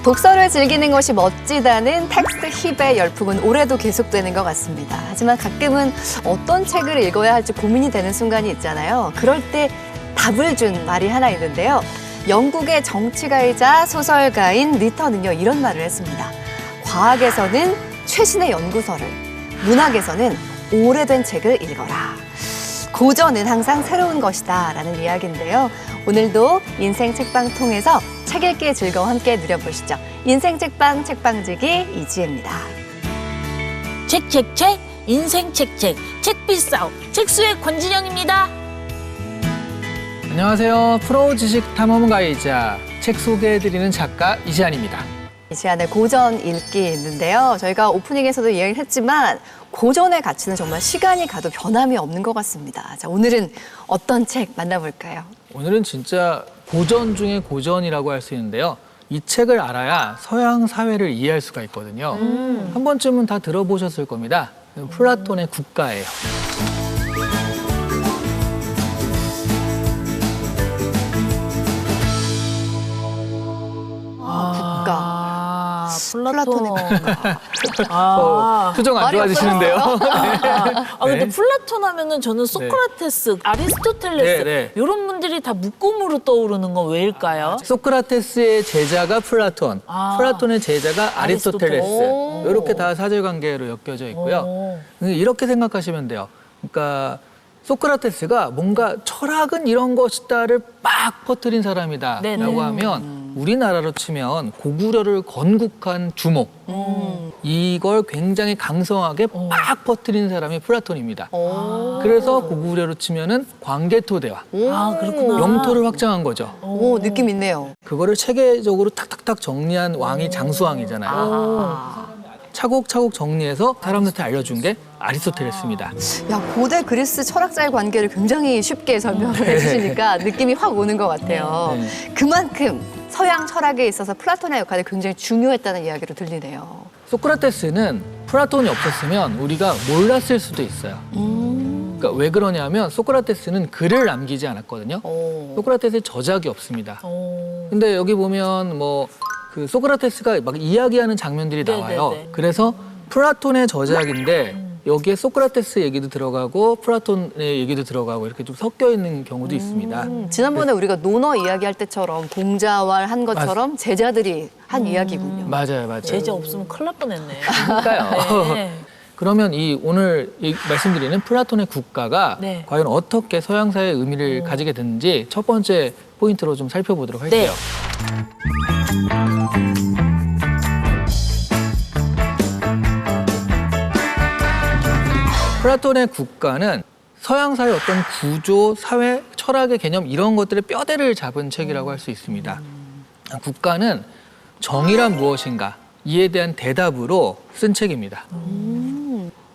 독서를 즐기는 것이 멋지다는 텍스트 힙의 열풍은 올해도 계속되는 것 같습니다. 하지만 가끔은 어떤 책을 읽어야 할지 고민이 되는 순간이 있잖아요. 그럴 때 답을 준 말이 하나 있는데요. 영국의 정치가이자 소설가인 리터는요, 이런 말을 했습니다. 과학에서는 최신의 연구서를, 문학에서는 오래된 책을 읽어라. 고전은 항상 새로운 것이다 라는 이야기인데요. 오늘도 인생 책방 통해서 책 읽기의 즐거움 함께 누려보시죠. 인생 책방 책방지기 이지혜입니다. 책 인생 책빛 싸움 책수의 권진영입니다. 안녕하세요. 프로 지식 탐험가이자 책 소개해드리는 작가 이시안입니다. 이시안의 고전 읽기 있는데요. 저희가 오프닝에서도 이야기를 했지만 고전의 가치는 정말 시간이 가도 변함이 없는 것 같습니다. 자, 오늘은 어떤 책 만나볼까요? 오늘은 진짜 고전 중에 고전이라고 할 수 있는데요. 이 책을 알아야 서양 사회를 이해할 수가 있거든요. 한 번쯤은 다 들어보셨을 겁니다. 플라톤의 국가예요. 국가. 플라톤의 표정 안 좋아지시는데요. 근데 네. 플라톤 하면은 저는 소크라테스, 아리스토텔레스 네. 이런 분들이 다 묶음으로 떠오르는 건 왜일까요? 소크라테스의 제자가 플라톤, 플라톤의 제자가 아리스토텔레스. 아리스토텔레스. 이렇게 다 사실관계로 엮여져 있고요. 이렇게 생각하시면 돼요. 그러니까 소크라테스가 뭔가 철학은 이런 것이다를 막 퍼뜨린 사람이다라고 네네. 하면 우리나라로 치면 고구려를 건국한 주목, 이걸 굉장히 강성하게 막 퍼뜨린 사람이 플라톤입니다. 그래서 고구려로 치면은 광개토 대왕, 그렇구나. 영토를 확장한 거죠. 오, 느낌 있네요. 그거를 체계적으로 탁탁탁 정리한 왕이 장수왕이잖아요. 차곡차곡 정리해서 사람들한테 알려준 게 아리스토텔레스입니다. 야, 고대 그리스 철학자의 관계를 굉장히 쉽게 설명을 해주시니까 느낌이 확 오는 것 같아요. 네. 그만큼 서양 철학에 있어서 플라톤의 역할이 굉장히 중요했다는 이야기로 들리네요. 소크라테스는 플라톤이 없었으면 우리가 몰랐을 수도 있어요. 그러니까 왜 그러냐면 소크라테스는 글을 남기지 않았거든요. 소크라테스의 저작이 없습니다. 근데 여기 보면 뭐 그 소크라테스가 막 이야기하는 장면들이 나와요. 네네네. 그래서 플라톤의 저작인데 여기에 소크라테스 얘기도 들어가고 플라톤의 얘기도 들어가고 이렇게 좀 섞여 있는 경우도 있습니다. 지난번에 우리가 논어 이야기할 때처럼 공자왈 한 것처럼 제자들이 한 이야기군요. 맞아요. 제자 없으면 큰일 날 뻔했네. 그러니까요. 네. 그러면 이 오늘 말씀드리는 플라톤의 국가가 네. 과연 어떻게 서양사의 의미를 가지게 됐는지 첫 번째 포인트로 좀 살펴보도록 할게요. 플라톤의 국가는 서양사의 어떤 구조, 사회, 철학의 개념 이런 것들의 뼈대를 잡은 책이라고 할 수 있습니다. 국가는 정의란 무엇인가 이에 대한 대답으로 쓴 책입니다.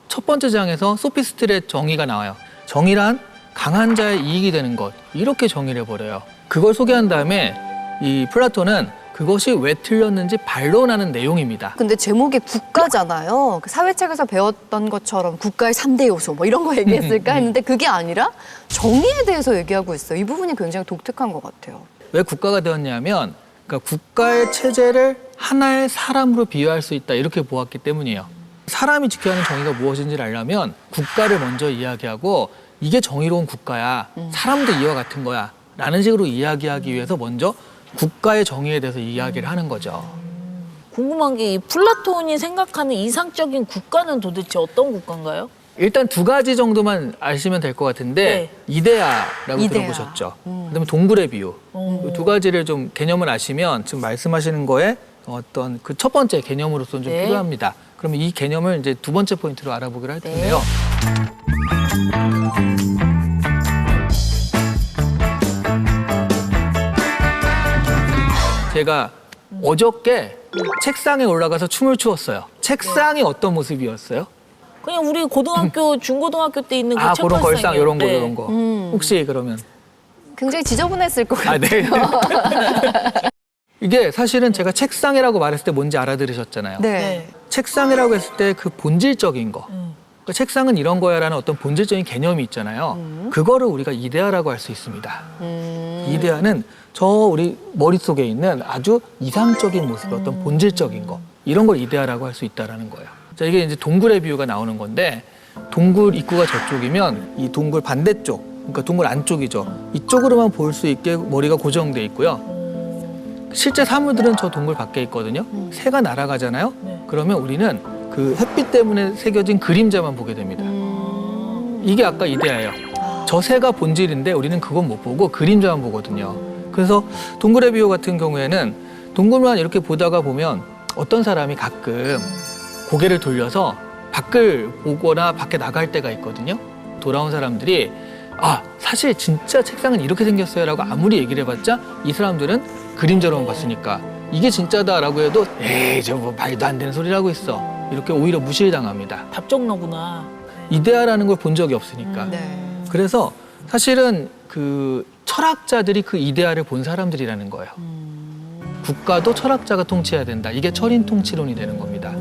첫 번째 장에서 소피스틀의 정의가 나와요. 정의란 강한 자의 이익이 되는 것, 이렇게 정의를 해버려요. 그걸 소개한 다음에 이 플라톤은 그것이 왜 틀렸는지 반론하는 내용입니다. 근데 제목이 국가잖아요. 그 사회책에서 배웠던 것처럼 국가의 3대 요소 뭐 이런 거 얘기했을까 했는데 그게 아니라 정의에 대해서 얘기하고 있어요. 이 부분이 굉장히 독특한 것 같아요. 왜 국가가 되었냐면 그러니까 국가의 체제를 하나의 사람으로 비유할 수 있다 이렇게 보았기 때문이에요. 사람이 지켜야 하는 정의가 무엇인지를 알려면 국가를 먼저 이야기하고 이게 정의로운 국가야. 사람도 이와 같은 거야. 라는 식으로 이야기하기 위해서 먼저 국가의 정의에 대해서 이야기를 하는 거죠. 궁금한 게 이 플라톤이 생각하는 이상적인 국가는 도대체 어떤 국가인가요? 일단 두 가지 정도만 아시면 될 것 같은데 이데아라고 이데아. 들어보셨죠? 그다음에 동굴의 비유. 이 두 가지를 좀 개념을 아시면 지금 말씀하시는 거에 어떤 그 첫 번째 개념으로서는 좀 네. 필요합니다. 그러면 이 개념을 이제 두 번째 포인트로 알아보기로 할 텐데요. 제가 어저께 책상에 올라가서 춤을 추었어요. 책상이 어떤 모습이었어요? 그냥 우리 고등학교, 중고등학교 때 있는 그 그런 걸상 책걸상이요. 이런 거 네. 이런 거. 혹시 그러면 굉장히 지저분했을 것 같아요. 네. 이게 사실은 제가 책상이라고 말했을 때 뭔지 알아들으셨잖아요. 네. 네. 책상이라고 했을 때 그 본질적인 거. 그러니까 책상은 이런 거야라는 어떤 본질적인 개념이 있잖아요. 그거를 우리가 이데아라고 할 수 있습니다. 이데아는 저 우리 머릿속에 있는 아주 이상적인 모습의 어떤 본질적인 거 이런 걸 이데아라고 할 수 있다라는 거예요. 자, 이게 이제 동굴의 비유가 나오는 건데 동굴 입구가 저쪽이면 이 동굴 반대쪽, 그러니까 동굴 안쪽이죠. 이쪽으로만 볼 수 있게 머리가 고정돼 있고요. 실제 사물들은 저 동굴 밖에 있거든요. 새가 날아가잖아요. 그러면 우리는 그 햇빛 때문에 새겨진 그림자만 보게 됩니다. 이게 아까 이데아예요. 저 새가 본질인데 우리는 그건 못 보고 그림자만 보거든요. 그래서 동굴의 비유 같은 경우에는 동굴만 이렇게 보다가 보면 어떤 사람이 가끔 고개를 돌려서 밖을 보거나 밖에 나갈 때가 있거든요. 돌아온 사람들이 사실 진짜 책상은 이렇게 생겼어요 라고 아무리 얘기를 해봤자 이 사람들은 그림자로만 봤으니까 이게 진짜다라고 해도 에이 저 뭐 말도 안 되는 소리를 하고 있어 이렇게 오히려 무시를 당합니다. 답정너구나. 이데아라는 걸 본 적이 없으니까. 그래서 사실은 그 철학자들이 그 이데아를 본 사람들이라는 거예요. 국가도 철학자가 통치해야 된다. 이게 철인 통치론이 되는 겁니다.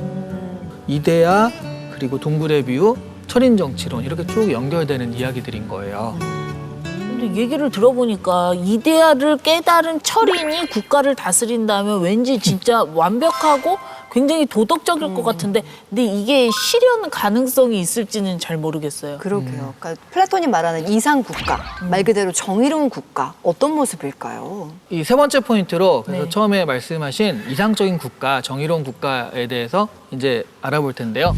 이데아 그리고 동굴의 비유, 철인 정치론 이렇게 쭉 연결되는 이야기들인 거예요. 근데 얘기를 들어보니까 이데아를 깨달은 철인이 국가를 다스린다면 왠지 진짜 완벽하고 굉장히 도덕적일 것 같은데 근데 이게 실현 가능성이 있을지는 잘 모르겠어요. 그러게요. 그러니까 플라톤이 말하는 이상 국가, 말 그대로 정의로운 국가, 어떤 모습일까요? 이 세 번째 포인트로 그래서 네. 처음에 말씀하신 이상적인 국가, 정의로운 국가에 대해서 이제 알아볼 텐데요.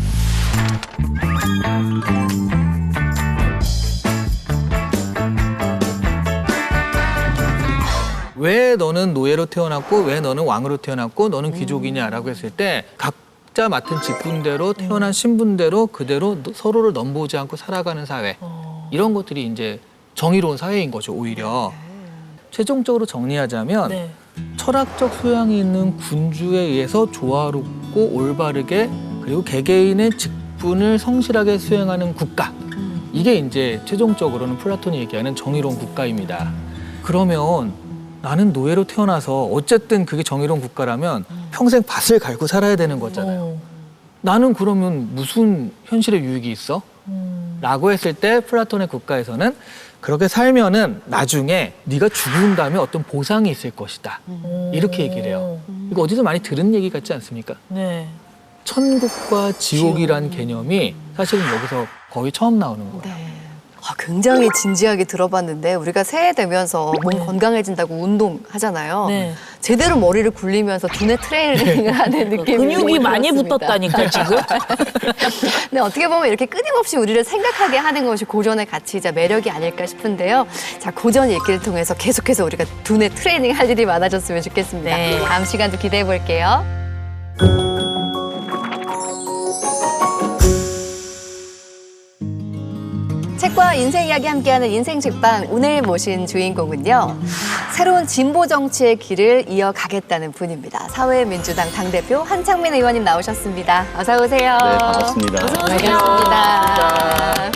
왜 너는 노예로 태어났고 왜 너는 왕으로 태어났고 너는 귀족이냐라고 했을 때 각자 맡은 직분대로 태어난 신분대로 그대로 서로를 넘보지 않고 살아가는 사회 이런 것들이 이제 정의로운 사회인 거죠 오히려. 최종적으로 정리하자면 네. 철학적 소양이 있는 군주에 의해서 조화롭고 올바르게 그리고 개개인의 직분을 성실하게 수행하는 국가 이게 이제 최종적으로는 플라톤이 얘기하는 정의로운 국가입니다. 그러면 나는 노예로 태어나서 어쨌든 그게 정의로운 국가라면 평생 밭을 갈고 살아야 되는 거잖아요. 나는 그러면 무슨 현실의 유익이 있어? 라고 했을 때 플라톤의 국가에서는 그렇게 살면은 나중에 네가 죽은 다음에 어떤 보상이 있을 것이다. 이렇게 얘기를 해요. 이거 어디서 많이 들은 얘기 같지 않습니까? 네. 천국과 지옥이란 개념이 사실은 여기서 거의 처음 나오는 거예요. 굉장히 진지하게 들어봤는데 우리가 새해 되면서 몸 건강해진다고 운동하잖아요. 네. 제대로 머리를 굴리면서 두뇌 트레이닝을 하는 느낌이 근육이 많이 들었습니다. 붙었다니까 지금. 근데 어떻게 보면 이렇게 끊임없이 우리를 생각하게 하는 것이 고전의 가치이자 매력이 아닐까 싶은데요. 자, 고전 읽기를 통해서 계속해서 우리가 두뇌 트레이닝 할 일이 많아졌으면 좋겠습니다. 네. 다음 시간도 기대해 볼게요. 책과 인생 이야기 함께하는 인생 책방 오늘 모신 주인공은요. 새로운 진보 정치의 길을 이어가겠다는 분입니다. 사회민주당 당대표 한창민 의원님 나오셨습니다. 어서 오세요. 네, 반갑습니다. 어서 오세요. 반갑습니다.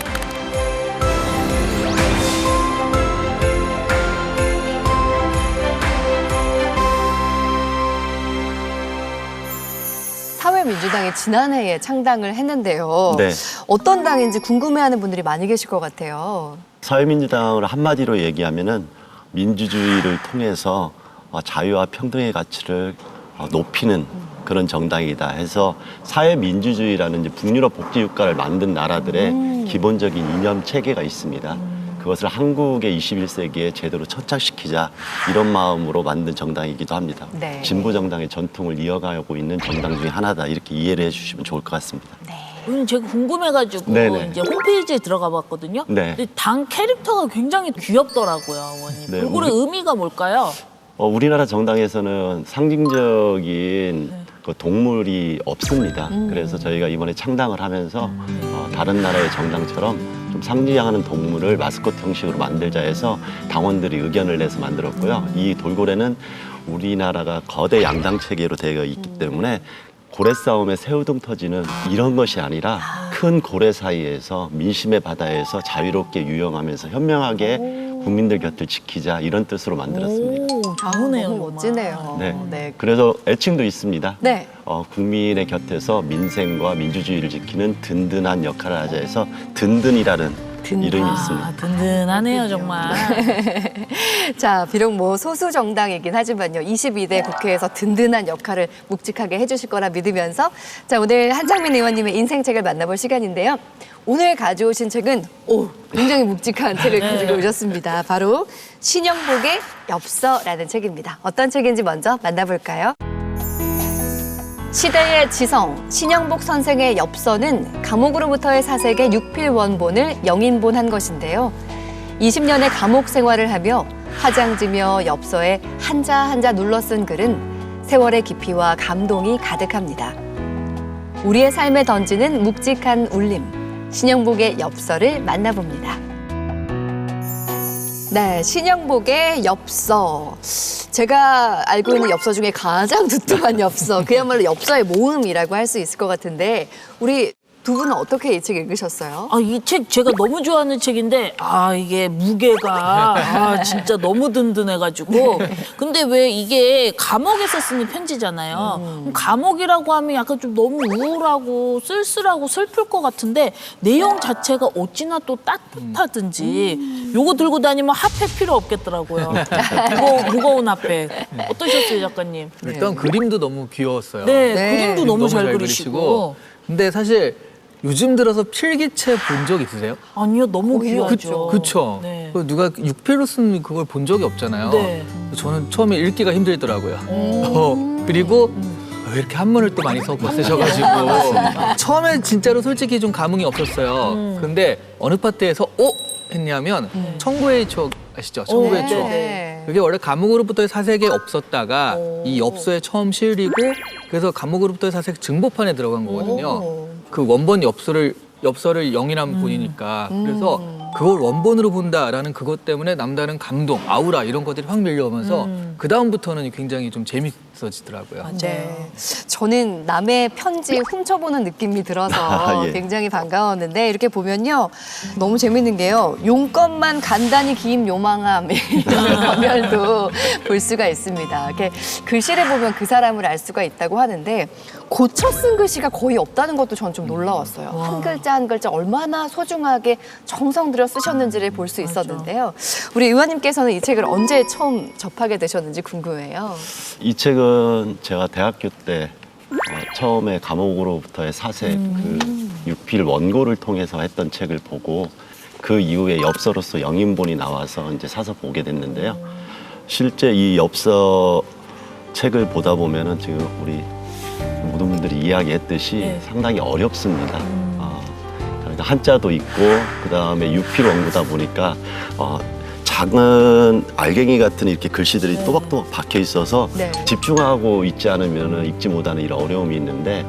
사회민주당이 지난해에 창당을 했는데요. 네. 어떤 당인지 궁금해하는 분들이 많이 계실 것 같아요. 사회민주당을 한마디로 얘기하면은 민주주의를 통해서 자유와 평등의 가치를 높이는 그런 정당이다 해서 사회민주주의라는 이제 북유럽 복지국가를 만든 나라들의 기본적인 이념 체계가 있습니다. 그것을 한국의 21세기에 제대로 천착시키자 이런 마음으로 만든 정당이기도 합니다. 네. 진보 정당의 전통을 이어가고 있는 정당 중에 하나다 이렇게 이해를 해주시면 좋을 것 같습니다. 오늘 제가 궁금해가지고 네네. 이제 홈페이지에 들어가 봤거든요. 네. 근데 당 캐릭터가 굉장히 귀엽더라고요, 의원님. 네, 얼굴의 의미가 뭘까요? 우리나라 정당에서는 상징적인 그 동물이 없습니다. 그래서 저희가 이번에 창당을 하면서 다른 나라의 정당처럼 좀 상징하는 동물을 마스코트 형식으로 만들자 해서 당원들이 의견을 내서 만들었고요. 이 돌고래는 우리나라가 거대 양당 체계로 되어 있기 때문에 고래 싸움에 새우등 터지는 이런 것이 아니라 큰 고래 사이에서 민심의 바다에서 자유롭게 유영하면서 현명하게 국민들 곁을 지키자 이런 뜻으로 만들었습니다. 오, 좋으네요. 너무 정말. 멋지네요. 네. 네. 그래서 애칭도 있습니다. 네. 국민의 곁에서 민생과 민주주의를 지키는 든든한 역할을 하자 해서 든든이라는 이름이 있습니다. 아, 든든하네요, 정말. 자, 비록 뭐 소수 정당이긴 하지만요. 22대 국회에서 든든한 역할을 묵직하게 해주실 거라 믿으면서 자, 오늘 한창민 의원님의 인생책을 만나볼 시간인데요. 오늘 가져오신 책은 굉장히 묵직한 책을 가지고 오셨습니다. 바로 신영복의 엽서라는 책입니다. 어떤 책인지 먼저 만나볼까요? 시대의 지성, 신영복 선생의 엽서는 감옥으로부터의 사색의 육필 원본을 영인본한 것인데요. 20년의 감옥 생활을 하며 화장지며 엽서에 한자 한자 눌러 쓴 글은 세월의 깊이와 감동이 가득합니다. 우리의 삶에 던지는 묵직한 울림, 신영복의 엽서를 만나봅니다. 네, 신영복의 엽서. 제가 알고 있는 엽서 중에 가장 두툼한 엽서, 그야말로 엽서의 모음이라고 할 수 있을 것 같은데 우리 두 분은 어떻게 이 책 읽으셨어요? 아, 이 책 제가 너무 좋아하는 책인데, 이게 무게가, 진짜 너무 든든해가지고. 근데 왜 이게 감옥에서 쓰는 편지잖아요. 그럼 감옥이라고 하면 약간 좀 너무 우울하고 쓸쓸하고 슬플 것 같은데, 내용 자체가 어찌나 또 따뜻하든지, 요거 들고 다니면 핫팩 필요 없겠더라고요. 무거운 핫팩. 어떠셨어요, 작가님? 일단 그림도 너무 귀여웠어요. 네, 네. 그림도 너무 잘 그리시고. 근데 사실 요즘 들어서 필기체 본 적 있으세요? 아니요, 너무 귀하죠. 그쵸. 네. 누가 육필로 쓴 그걸 본 적이 없잖아요. 네. 저는 처음에 읽기가 힘들더라고요. 그리고 왜 이렇게 한문을 또 많이 섞어 쓰셔가지고 처음에 진짜로 솔직히 좀 감흥이 없었어요. 근데 어느 파트에서 했냐면 청구의 추억 아시죠? 청구의 추억. 네. 그게 원래 감옥으로부터의 사색에 없었다가 이 엽서에 처음 실리고 그래서 감옥으로부터의 사색 증보판에 들어간 거거든요. 그 원본 엽서를 영이라면 본이니까 그래서 그걸 원본으로 본다라는 그것 때문에 남다른 감동, 아우라 이런 것들이 확 밀려오면서 그 다음부터는 굉장히 좀 재밌어지더라고요. 네. 저는 남의 편지 훔쳐보는 느낌이 들어서 예. 굉장히 반가웠는데 이렇게 보면요. 너무 재밌는 게요. 용건만 간단히 긴 요망함 이런 검열도 볼 수가 있습니다. 이렇게 글씨를 보면 그 사람을 알 수가 있다고 하는데 고쳐 쓴 글씨가 거의 없다는 것도 전 좀 놀라웠어요. 한 글자 한 글자 얼마나 소중하게 정성 들여 쓰셨는지를 볼 수 있었는데요. 우리 의원님께서는 이 책을 언제 처음 접하게 되셨는지 궁금해요. 이 책은 제가 대학교 때 처음에 감옥으로부터의 사색 그 육필 원고를 통해서 했던 책을 보고 그 이후에 엽서로서 영인본이 나와서 이제 사서 보게 됐는데요. 실제 이 엽서 책을 보다 보면은 지금 우리 모든 분들이 이야기했듯이 상당히 어렵습니다. 그러니까 한자도 있고 그다음에 육필 원고다 보니까 작은 알갱이 같은 이렇게 글씨들이 또박또박 박혀 있어서 네. 집중하고 있지 않으면 읽지 못하는 이런 어려움이 있는데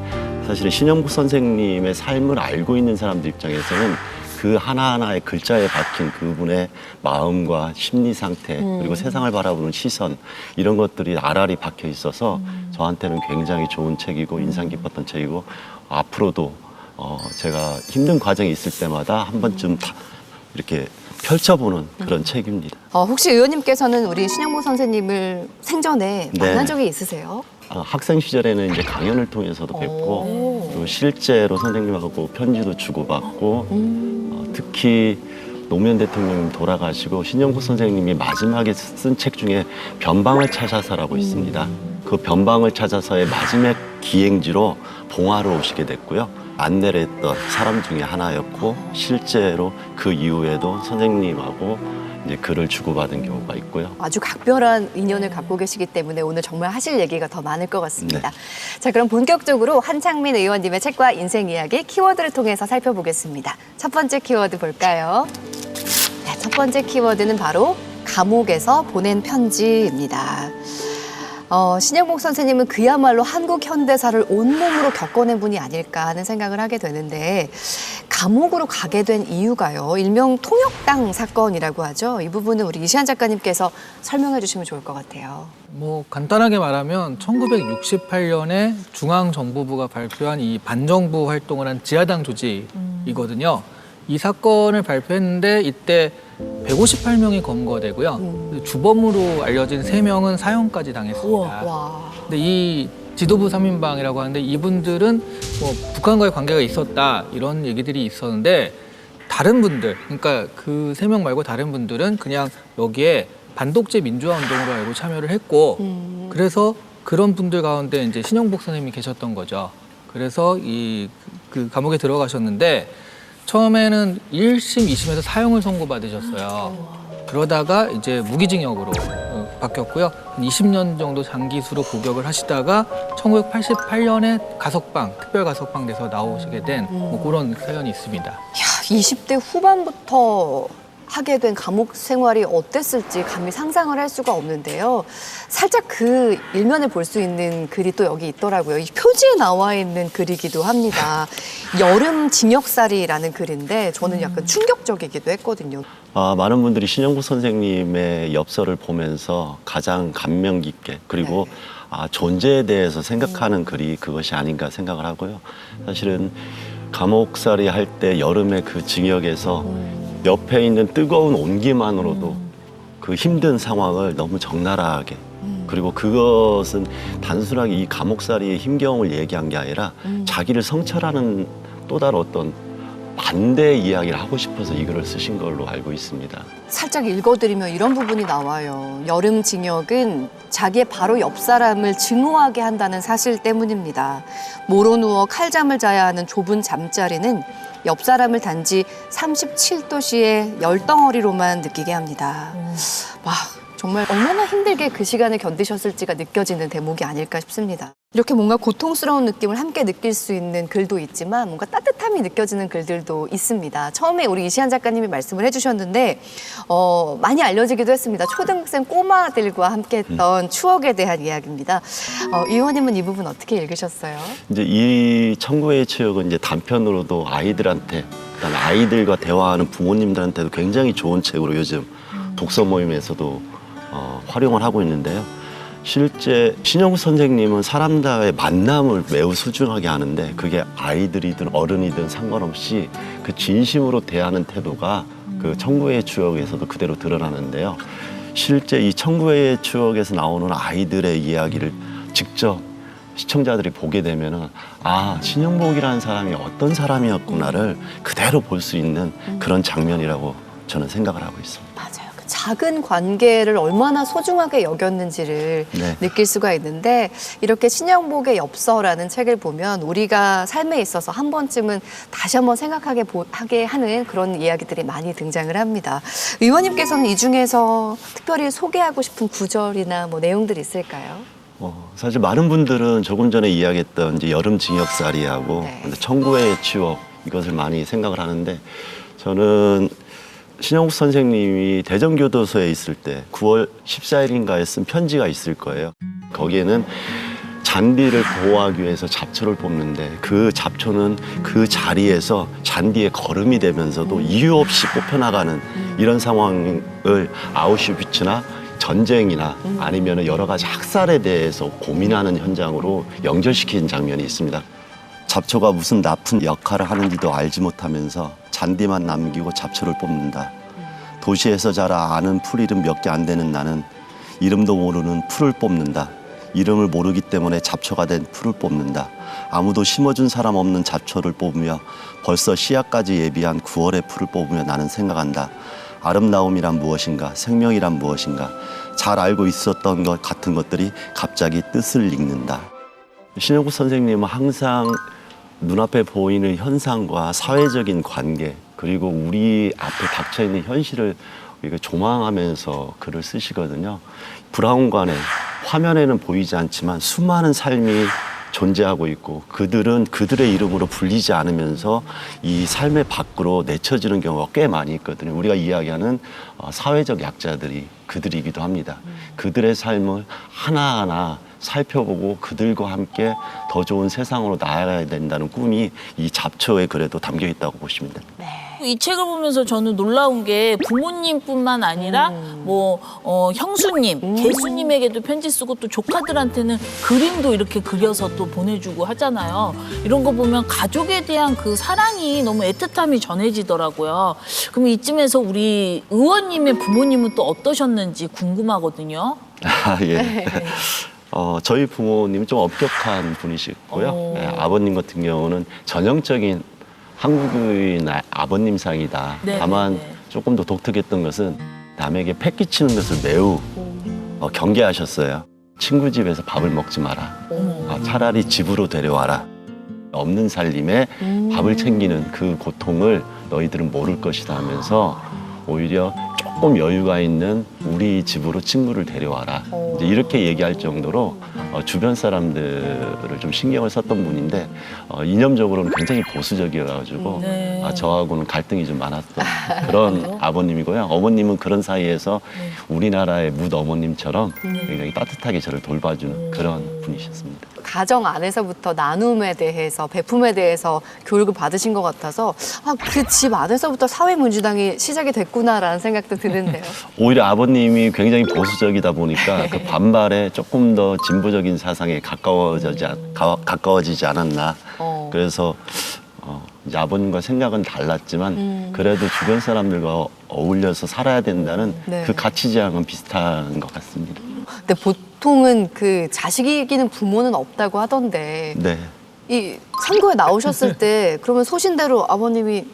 사실 신영복 선생님의 삶을 알고 있는 사람들 입장에서는 그 하나하나의 글자에 박힌 그분의 마음과 심리 상태 그리고 세상을 바라보는 시선 이런 것들이 알알이 박혀 있어서 저한테는 굉장히 좋은 책이고 인상 깊었던 책이고 앞으로도 제가 힘든 과정이 있을 때마다 한 번쯤 이렇게 펼쳐보는 그런 책입니다. 혹시 의원님께서는 우리 신영복 선생님을 생전에 네. 만난 적이 있으세요? 학생 시절에는 이제 강연을 통해서도 뵙고 그리고 실제로 선생님하고 편지도 주고받고 특히 노무현 대통령님 돌아가시고 신영복 선생님이 마지막에 쓴 책 중에 변방을 찾아서라고 있습니다. 그 변방을 찾아서의 마지막 기행지로 봉화로 오시게 됐고요. 안내를 했던 사람 중에 하나였고 실제로 그 이후에도 선생님하고 이제 글을 주고받은 경우가 있고요. 아주 각별한 인연을 갖고 계시기 때문에 오늘 정말 하실 얘기가 더 많을 것 같습니다. 자, 그럼 본격적으로 한창민 의원님의 책과 인생 이야기 키워드를 통해서 살펴보겠습니다. 첫 번째 키워드 볼까요? 네, 첫 번째 키워드는 바로 감옥에서 보낸 편지입니다. 신영복 선생님은 그야말로 한국 현대사를 온몸으로 겪어낸 분이 아닐까 하는 생각을 하게 되는데 감옥으로 가게 된 이유가요. 일명 통역당 사건이라고 하죠. 이 부분은 우리 이시안 작가님께서 설명해 주시면 좋을 것 같아요. 뭐 간단하게 말하면 1968년에 중앙정보부가 발표한 이 반정부 활동을 한 지하당 조직이거든요. 이 사건을 발표했는데 이때 158명이 검거되고요. 주범으로 알려진 3명은 사형까지 당했습니다. 와. 근데 이 지도부 3인방이라고 하는데 이분들은 뭐 북한과의 관계가 있었다 이런 얘기들이 있었는데 다른 분들, 그러니까 그 3명 말고 다른 분들은 그냥 여기에 반독재 민주화 운동으로 알고 참여를 했고, 그래서 그런 분들 가운데 이제 신영복 선생님이 계셨던 거죠. 그래서 그 감옥에 들어가셨는데 처음에는 1심, 2심에서 사형을 선고받으셨어요. 그러다가 이제 무기징역으로 바뀌었고요. 한 20년 정도 장기수로 복역을 하시다가 1988년에 가석방, 특별 가석방 돼서 나오시게 된 뭐 그런 사연이 있습니다. 야, 20대 후반부터 하게 된 감옥 생활이 어땠을지 감히 상상을 할 수가 없는데요. 살짝 그 일면을 볼 수 있는 글이 또 여기 있더라고요. 이 표지에 나와 있는 글이기도 합니다. 여름 징역살이라는 글인데 저는 약간 충격적이기도 했거든요. 많은 분들이 신영복 선생님의 엽서를 보면서 가장 감명 깊게 그리고 존재에 대해서 생각하는 글이 그것이 아닌가 생각을 하고요. 사실은 감옥살이 할 때 여름에 그 징역에서 옆에 있는 뜨거운 온기만으로도 그 힘든 상황을 너무 적나라하게 그리고 그것은 단순하게 이 감옥살이의 힘겨움을 얘기한 게 아니라 자기를 성찰하는 또 다른 어떤 반대 이야기를 하고 싶어서 이 글을 쓰신 걸로 알고 있습니다. 살짝 읽어드리면 이런 부분이 나와요. 여름 징역은 자기의 바로 옆 사람을 증오하게 한다는 사실 때문입니다. 모로 누워 칼잠을 자야 하는 좁은 잠자리는 옆 사람을 단지 37도씨의 열덩어리로만 느끼게 합니다. 와, 정말 얼마나 힘들게 그 시간을 견디셨을지가 느껴지는 대목이 아닐까 싶습니다. 이렇게 뭔가 고통스러운 느낌을 함께 느낄 수 있는 글도 있지만 뭔가 따뜻함이 느껴지는 글들도 있습니다. 처음에 우리 이시안 작가님이 말씀을 해주셨는데 많이 알려지기도 했습니다. 초등학생 꼬마들과 함께 했던 추억에 대한 이야기입니다. 이 의원님은 이 부분 어떻게 읽으셨어요? 이제 이 청구의 추억은 이제 단편으로도 아이들한테 그다음에 아이들과 대화하는 부모님들한테도 굉장히 좋은 책으로 요즘 독서 모임에서도 활용을 하고 있는데요. 실제 신영복 선생님은 사람과의 만남을 매우 소중하게 하는데 그게 아이들이든 어른이든 상관없이 그 진심으로 대하는 태도가 그 청구의 추억에서도 그대로 드러나는데요. 실제 이 청구의 추억에서 나오는 아이들의 이야기를 직접 시청자들이 보게 되면은 신영복이라는 사람이 어떤 사람이었구나를 그대로 볼 수 있는 그런 장면이라고 저는 생각을 하고 있습니다. 맞아요. 그 작은 관계를 얼마나 소중하게 여겼는지를 느낄 수가 있는데 이렇게 신영복의 엽서라는 책을 보면 우리가 삶에 있어서 한 번쯤은 다시 한번 생각하게 하는 그런 이야기들이 많이 등장을 합니다. 의원님께서는 이 중에서 특별히 소개하고 싶은 구절이나 뭐 내용들이 있을까요? 사실 많은 분들은 조금 전에 이야기했던 이제 여름 징역살이하고 청구의 추억 이것을 많이 생각을 하는데 저는 신영복 선생님이 대전교도소에 있을 때 9월 14일인가에 쓴 편지가 있을 거예요. 거기에는 잔디를 보호하기 위해서 잡초를 뽑는데 그 잡초는 그 자리에서 잔디에 거름이 되면서도 이유 없이 뽑혀나가는 이런 상황을 아우슈비츠나 전쟁이나 아니면 여러 가지 학살에 대해서 고민하는 현장으로 연결시킨 장면이 있습니다. 잡초가 무슨 나쁜 역할을 하는지도 알지 못하면서 잔디만 남기고 잡초를 뽑는다. 도시에서 자라 아는 풀 이름 몇 개 안 되는 나는 이름도 모르는 풀을 뽑는다. 이름을 모르기 때문에 잡초가 된 풀을 뽑는다. 아무도 심어준 사람 없는 잡초를 뽑으며 벌써 씨앗까지 예비한 9월의 풀을 뽑으며 나는 생각한다. 아름다움이란 무엇인가? 생명이란 무엇인가? 잘 알고 있었던 것 같은 것들이 갑자기 뜻을 읽는다. 신영복 선생님은 항상 눈앞에 보이는 현상과 사회적인 관계 그리고 우리 앞에 닥쳐있는 현실을 조망하면서 글을 쓰시거든요. 브라운관에 화면에는 보이지 않지만 수많은 삶이 존재하고 있고 그들은 그들의 이름으로 불리지 않으면서 이 삶의 밖으로 내쳐지는 경우가 꽤 많이 있거든요. 우리가 이야기하는 사회적 약자들이 그들이기도 합니다. 그들의 삶을 하나하나 살펴보고 그들과 함께 더 좋은 세상으로 나아가야 된다는 꿈이 이 잡초에 그래도 담겨 있다고 보시면 됩니다. 이 책을 보면서 저는 놀라운 게 부모님뿐만 아니라 형수님, 개수님에게도 편지 쓰고 또 조카들한테는 그림도 이렇게 그려서 또 보내주고 하잖아요. 이런 거 보면 가족에 대한 그 사랑이 너무 애틋함이 전해지더라고요. 그럼 이쯤에서 우리 의원님의 부모님은 또 어떠셨는지 궁금하거든요. 예. 저희 부모님은 좀 엄격한 분이시고요. 아버님 같은 경우는 전형적인 한국인 아버님상이다. 네, 다만 네, 네. 조금 더 독특했던 것은 남에게 패 끼치는 것을 매우 경계하셨어요. 친구 집에서 밥을 먹지 마라. 차라리 집으로 데려와라. 없는 살림에 밥을 챙기는 그 고통을 너희들은 모를 것이다 하면서 오히려 조금 여유가 있는 우리 집으로 친구를 데려와라. 이제 이렇게 얘기할 정도로 주변 사람들을 좀 신경을 썼던 분인데 이념적으로는 굉장히 보수적이어가지고 네. 저하고는 갈등이 좀 많았던 그런 아버님이고요. 어머님은 그런 사이에서 우리나라의 묻 어머님처럼 굉장히 따뜻하게 저를 돌봐주는 그런 분이셨습니다. 가정 안에서부터 나눔에 대해서, 베품에 대해서 교육을 받으신 것 같아서 그 집 안에서부터 사회문주당이 시작이 됐구나라는 생각도 드는데요. 오히려 아버님이 굉장히 보수적이다 보니까 그 반발에 조금 더 진보적인 사상에 가까워지지 않았나. 그래서 이제 아버님과 생각은 달랐지만 그래도 주변 사람들과 어울려서 살아야 된다는 네. 그 가치지향은 비슷한 것 같습니다. 근데 보통은 그 자식이 이기는 부모는 없다고 하던데 네. 이 선거에 나오셨을 때 그러면 소신대로 아버님이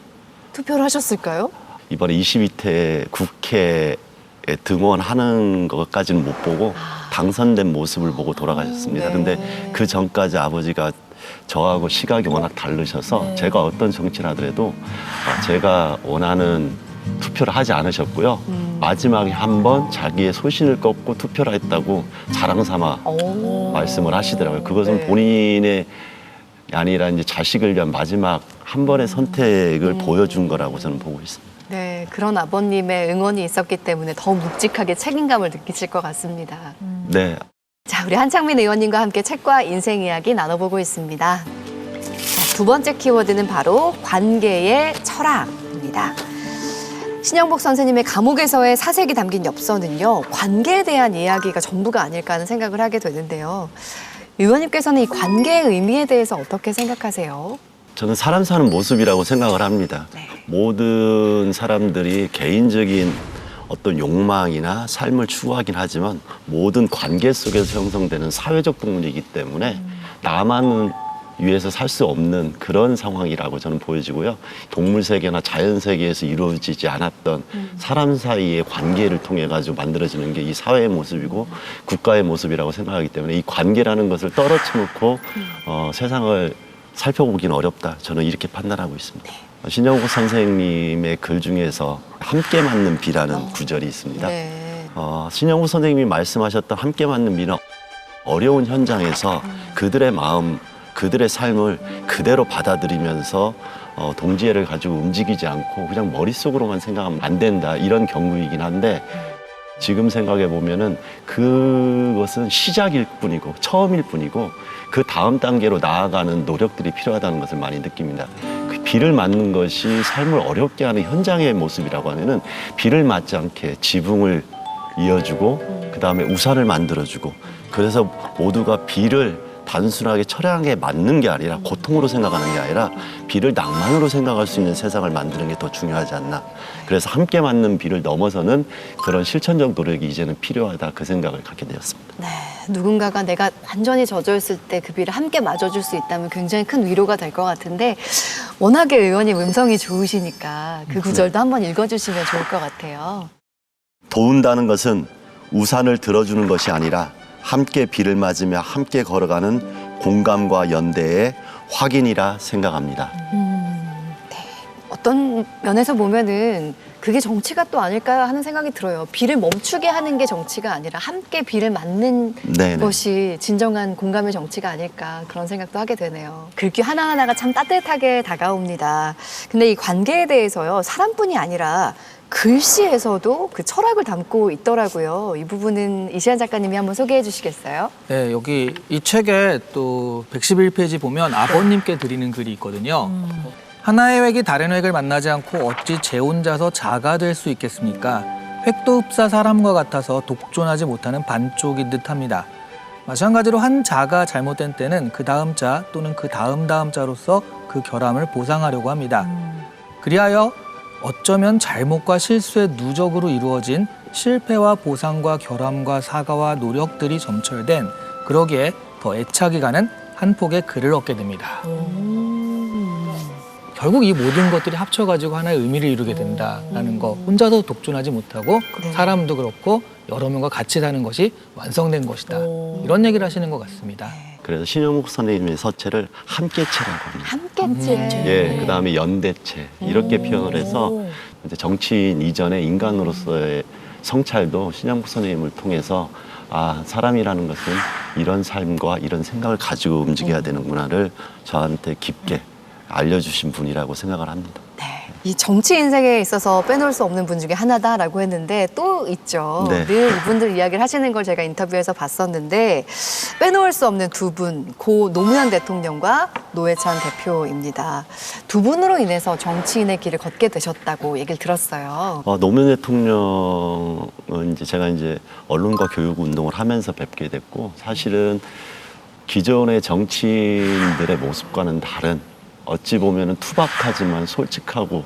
투표를 하셨을까요? 이번에 22대 국회에 등원하는 것까지는 못 보고 당선된 모습을 보고 돌아가셨습니다. 네. 근데 그 전까지 아버지가 저하고 시각이 워낙 다르셔서 제가 어떤 정치를 하더라도 제가 원하는 투표를 하지 않으셨고요. 마지막에 한 번 자기의 소신을 꺾고 투표를 했다고 자랑 삼아 말씀을 하시더라고요. 그것은 네. 본인의 아니라 이제 자식을 위한 마지막 한 번의 선택을 보여준 거라고 저는 보고 있습니다. 네, 그런 아버님의 응원이 있었기 때문에 더 묵직하게 책임감을 느끼실 것 같습니다. 네. 자, 우리 한창민 의원님과 함께 책과 인생 이야기 나눠보고 있습니다. 자, 두 번째 키워드는 바로 관계의 철학입니다. 신영복 선생님의 감옥에서의 사색이 담긴 엽서는요, 관계에 대한 이야기가 전부가 아닐까 하는 생각을 하게 되는데요. 의원님께서는 이 관계의 의미에 대해서 어떻게 생각하세요? 저는 사람 사는 모습이라고 생각을 합니다. 네. 모든 사람들이 개인적인 어떤 욕망이나 삶을 추구하긴 하지만 모든 관계 속에서 형성되는 사회적 동물이기 때문에 나만을 위해서 살 수 없는 그런 상황이라고 저는 보여지고요. 동물 세계나 자연 세계에서 이루어지지 않았던 사람 사이의 관계를 통해 가지고 만들어지는 게 이 사회의 모습이고 국가의 모습이라고 생각하기 때문에 이 관계라는 것을 떨어뜨놓고 세상을 살펴보기는 어렵다. 저는 이렇게 판단하고 있습니다. 신영복 선생님의 글 중에서 함께 맞는 비라는 구절이 있습니다. 네. 신영복 선생님이 말씀하셨던 함께 맞는 비는 어려운 현장에서 그들의 마음, 그들의 삶을 그대로 받아들이면서 동지애를 가지고 움직이지 않고 그냥 머릿속으로만 생각하면 안 된다. 이런 경우이긴 한데 지금 생각해 보면은 그것은 시작일 뿐이고 처음일 뿐이고 그 다음 단계로 나아가는 노력들이 필요하다는 것을 많이 느낍니다. 그 비를 맞는 것이 삶을 어렵게 하는 현장의 모습이라고 하면은 비를 맞지 않게 지붕을 이어주고 그 다음에 우산을 만들어주고 그래서 모두가 비를 단순하게 처량하게 맞는 게 아니라 고통으로 생각하는 게 아니라 비를 낭만으로 생각할 수 있는 세상을 만드는 게 더 중요하지 않나. 그래서 함께 맞는 비를 넘어서는 그런 실천적 노력이 이제는 필요하다 그 생각을 갖게 되었습니다. 네, 누군가가 내가 완전히 젖어있을 때 그 비를 함께 맞아줄 수 있다면 굉장히 큰 위로가 될 것 같은데 워낙에 의원님 음성이 좋으시니까 그 구절도 한번 읽어주시면 좋을 것 같아요. 도운다는 것은 우산을 들어주는 것이 아니라 함께 비를 맞으며 함께 걸어가는 공감과 연대의 확인이라 생각합니다. 어떤 면에서 보면은 그게 정치가 또 아닐까 하는 생각이 들어요. 비를 멈추게 하는 게 정치가 아니라 함께 비를 맞는 네네. 것이 진정한 공감의 정치가 아닐까 그런 생각도 하게 되네요. 글귀 하나하나가 참 따뜻하게 다가옵니다. 근데 이 관계에 대해서요, 사람뿐이 아니라 글씨에서도 그 철학을 담고 있더라고요. 이 부분은 이시안 작가님이 한번 소개해 주시겠어요? 네, 여기 이 책에 또 111페이지 보면 아버님께 드리는 글이 있거든요. 하나의 획이 다른 획을 만나지 않고 어찌 제 혼자서 자가 될 수 있겠습니까? 획도 흡사 사람과 같아서 독존하지 못하는 반쪽인 듯합니다. 마찬가지로 한 자가 잘못된 때는 그 다음 자 또는 그 다음 자로서 그 결함을 보상하려고 합니다. 그리하여 어쩌면 잘못과 실수의 누적으로 이루어진 실패와 보상과 결함과 사과와 노력들이 점철된 그러기에 더 애착이 가는 한 폭의 글을 얻게 됩니다. 결국 이 모든 것들이 합쳐가지고 하나의 의미를 이루게 된다라는 거. 혼자서 독존하지 못하고 네. 사람도 그렇고 여러 명과 같이 사는 것이 완성된 것이다. 이런 얘기를 하시는 것 같습니다. 그래서 신영목 선생님의 서체를 함께체라고 합니다. 함께체. 예, 그다음에 연대체 이렇게 표현을 해서 이제 정치인 이전에 인간으로서의 성찰도 신영목 선생님을 통해서 아, 사람이라는 것은 이런 삶과 이런 생각을 가지고 움직여야 되는구나를 저한테 깊게 알려주신 분이라고 생각을 합니다. 네. 이 정치 인생에 있어서 빼놓을 수 없는 분 중에 하나다라고 했는데 또 있죠. 네. 늘 이분들 이야기를 하시는 걸 제가 인터뷰에서 봤었는데 빼놓을 수 없는 두 분, 고 노무현 대통령과 노회찬 대표입니다. 두 분으로 인해서 정치인의 길을 걷게 되셨다고 얘기를 들었어요. 노무현 대통령은 이제 제가 이제 언론과 교육 운동을 하면서 뵙게 됐고 사실은 기존의 정치인들의 모습과는 다른 어찌 보면은 투박하지만 솔직하고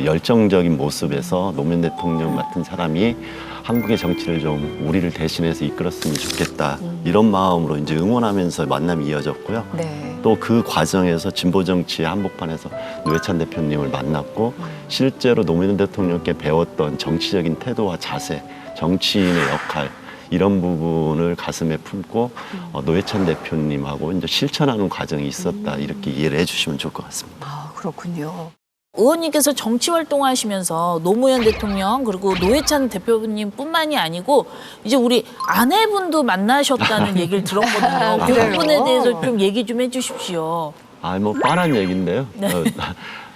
열정적인 모습에서 노무현 대통령 같은 사람이 한국의 정치를 좀 우리를 대신해서 이끌었으면 좋겠다 이런 마음으로 이제 응원하면서 만남이 이어졌고요. 네. 또 그 과정에서 진보 정치의 한복판에서 노회찬 대표님을 만났고 실제로 노무현 대통령께 배웠던 정치적인 태도와 자세, 정치인의 역할 이런 부분을 가슴에 품고 노회찬 대표님하고 이제 실천하는 과정이 있었다 이렇게 이해를 해주시면 좋을 것 같습니다. 아, 그렇군요. 의원님께서 정치 활동하시면서 노무현 대통령 그리고 노회찬 대표님뿐만이 아니고 이제 우리 아내분도 만나셨다는 얘기를 들었거든요. 그 그래요? 부분에 대해서 좀 얘기 좀 해주십시오. 뭐 뻔한 얘기인데요. 네.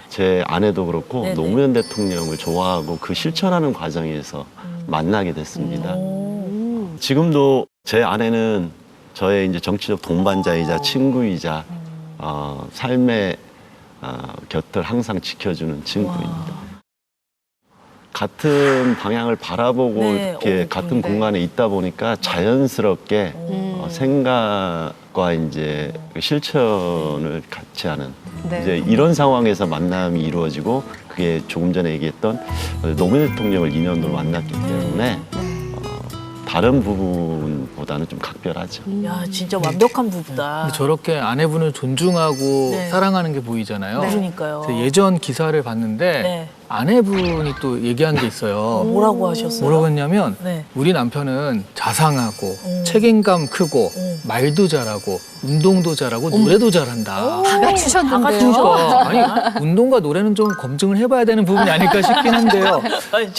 제 아내도 그렇고 네네. 노무현 대통령을 좋아하고 그 실천하는 과정에서 만나게 됐습니다. 지금도 제 아내는 저의 이제 정치적 동반자이자 친구이자 삶의 곁을 항상 지켜주는 친구입니다. 같은 방향을 바라보고 네, 이렇게 같은 네. 공간에 있다 보니까 자연스럽게 생각과 이제 그 실천을 같이 하는 네. 이제 이런 상황에서 만남이 이루어지고 그게 조금 전에 얘기했던 노무현 대통령을 인연으로 만났기 때문에 다른 부분보다는 좀 각별하죠. 야 진짜 완벽한 부부다. 근데 저렇게 아내분을 존중하고 네. 사랑하는 게 보이잖아요. 그러니까요. 제가 예전 기사를 봤는데 네. 아내분이 또 얘기한 게 있어요. 뭐라고 하셨어요? 뭐라고 했냐면 네. 우리 남편은 자상하고 책임감 크고 말도 잘하고 운동도 잘하고 노래도 잘한다. 다 갖추셨는데요. 다 갖추셔. 아니 운동과 노래는 좀 검증을 해봐야 되는 부분이 아닐까 싶긴 한데요.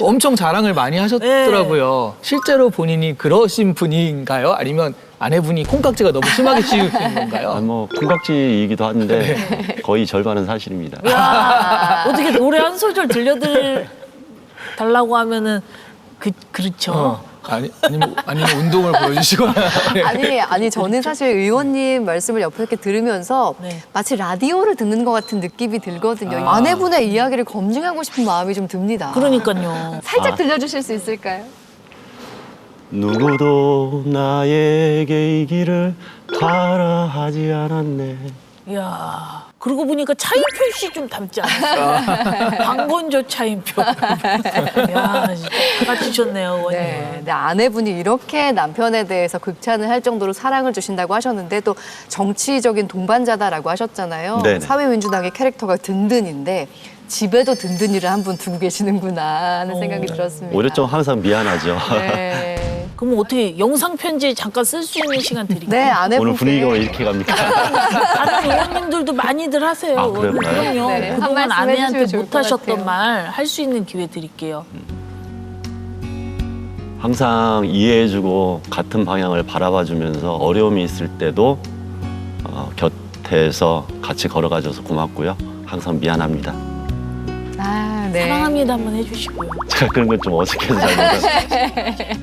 엄청 자랑을 많이 하셨더라고요. 실제로 본인이 그러신 분인가요? 아니면 아내분이 콩깍지가 너무 심하게 씌우신 건가요? 뭐 콩깍지이기도 한데 거의 절반은 사실입니다. 야, 어떻게 노래 한 소절 달라고 하면은 그렇죠. 아니면 운동을 보여주시거나. 아니 저는 사실 의원님 말씀을 옆에 이렇게 들으면서 네. 마치 라디오를 듣는 것 같은 느낌이 들거든요. 아내분의 이야기를 검증하고 싶은 마음이 좀 듭니다. 그러니까요. 살짝 들려주실 수 있을까요? 누구도 나에게 이 길을 가라 하지 않았네. 이야. 그러고 보니까 차인표 씨 좀 닮지 않았어요? 방건조 차인표. 야, 진짜 갖추셨네요, 의원님. 네, 아내분이 이렇게 남편에 대해서 극찬을 할 정도로 사랑을 주신다고 하셨는데 또 정치적인 동반자다라고 하셨잖아요. 네네. 사회민주당의 캐릭터가 든든인데 집에도 든든이를 한 분 두고 계시는구나 하는 생각이 들었습니다. 오히려 좀 항상 미안하죠. 네. 그럼 어떻게 영상 편지 잠깐 쓸 수 있는 시간 네, 드릴까요? 아내분께 오늘 분위기가 왜 이렇게 갑니까? 다른 의원님들도 많이들 하세요. 아, 그런가요? 그럼요. 네, 한 그동안 말씀 아내한테 해주시면 좋을 것 못하셨던 같아요. 말 할 수 있는 기회 드릴게요. 항상 이해해주고 같은 방향을 바라봐주면서 어려움이 있을 때도 곁에서 같이 걸어가줘서 고맙고요. 항상 미안합니다. 아, 네. 사랑합니다 한번 해주시고요. 제가 그런 건 좀 어색해서 잘 못해요.